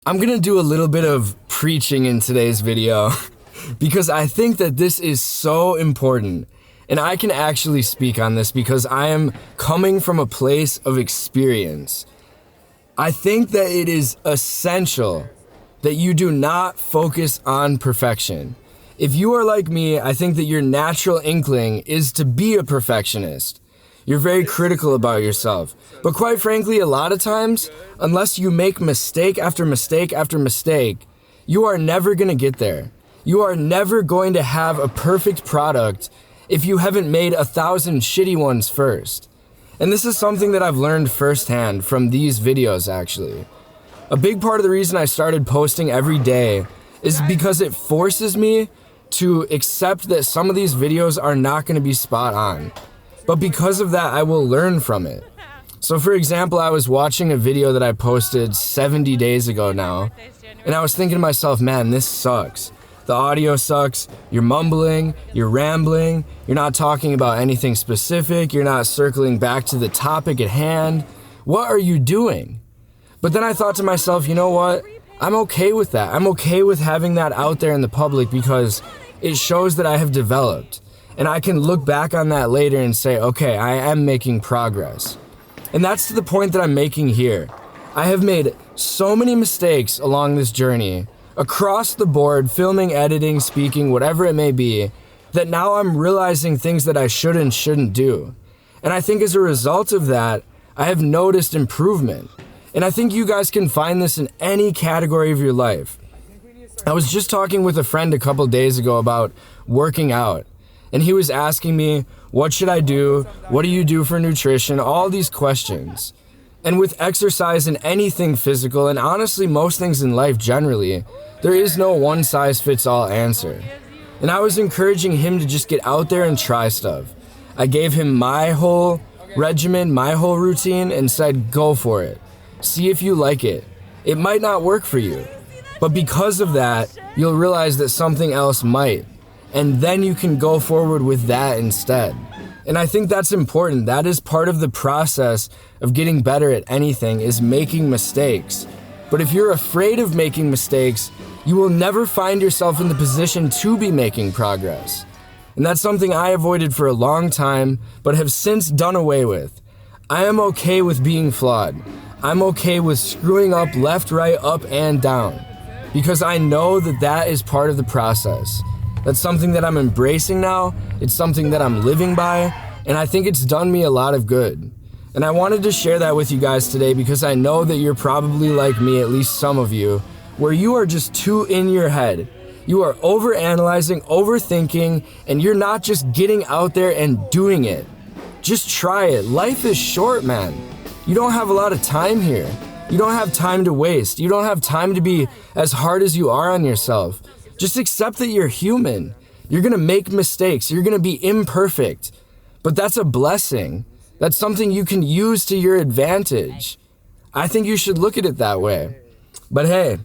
I'm gonna do a little bit of preaching in today's video because I think that this is so important, and I can actually speak on this because I am coming from a place of experience. I think that it is essential that you do not focus on perfection. If you are like me, I think that your natural inkling is to be a perfectionist. You're very critical about yourself. But quite frankly, a lot of times, unless you make mistake after mistake after mistake, you are never gonna get there. You are never going to have a perfect product if you haven't made 1,000 shitty ones first. And this is something that I've learned firsthand from these videos, actually. A big part of the reason I started posting every day is because it forces me to accept that some of these videos are not gonna be spot on. But because of that, I will learn from it. So for example, I was watching a video that I posted 70 days ago now, and I was thinking to myself, man, this sucks. The audio sucks, you're mumbling, you're rambling, you're not talking about anything specific, you're not circling back to the topic at hand. What are you doing? But then I thought to myself, you know what? I'm okay with that. I'm okay with having that out there in the public because it shows that I have developed. And I can look back on that later and say, okay, I am making progress. And that's to the point that I'm making here. I have made so many mistakes along this journey, across the board, filming, editing, speaking, whatever it may be, that now I'm realizing things that I should and shouldn't do. And I think as a result of that, I have noticed improvement. And I think you guys can find this in any category of your life. I was just talking with a friend a couple days ago about working out. And he was asking me, what should I do? What do you do for nutrition? All these questions. And with exercise and anything physical, and honestly most things in life generally, there is no one size fits all answer. And I was encouraging him to just get out there and try stuff. I gave him my whole regimen, my whole routine, and said, go for it. See if you like it. It might not work for you, but because of that, you'll realize that something else might. And then you can go forward with that instead. And I think that's important. That is part of the process of getting better at anything, is making mistakes. But if you're afraid of making mistakes, you will never find yourself in the position to be making progress. And that's something I avoided for a long time, but have since done away with. I am okay with being flawed. I'm okay with screwing up left, right, up, and down. Because I know that that is part of the process. That's something that I'm embracing now, it's something that I'm living by, and I think it's done me a lot of good. And I wanted to share that with you guys today because I know that you're probably like me, at least some of you, where you are just too in your head. You are overanalyzing, overthinking, and you're not just getting out there and doing it. Just try it. Life is short, man. You don't have a lot of time here. You don't have time to waste. You don't have time to be as hard as you are on yourself. Just accept that you're human. You're gonna make mistakes. You're gonna be imperfect. But that's a blessing. That's something you can use to your advantage. I think you should look at it that way. But hey,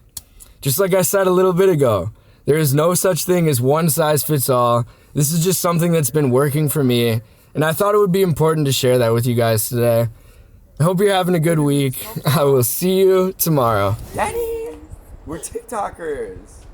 just like I said a little bit ago, there is no such thing as one size fits all. This is just something that's been working for me, and I thought it would be important to share that with you guys today. I hope you're having a good week. I will see you tomorrow. Daddy, we're TikTokers.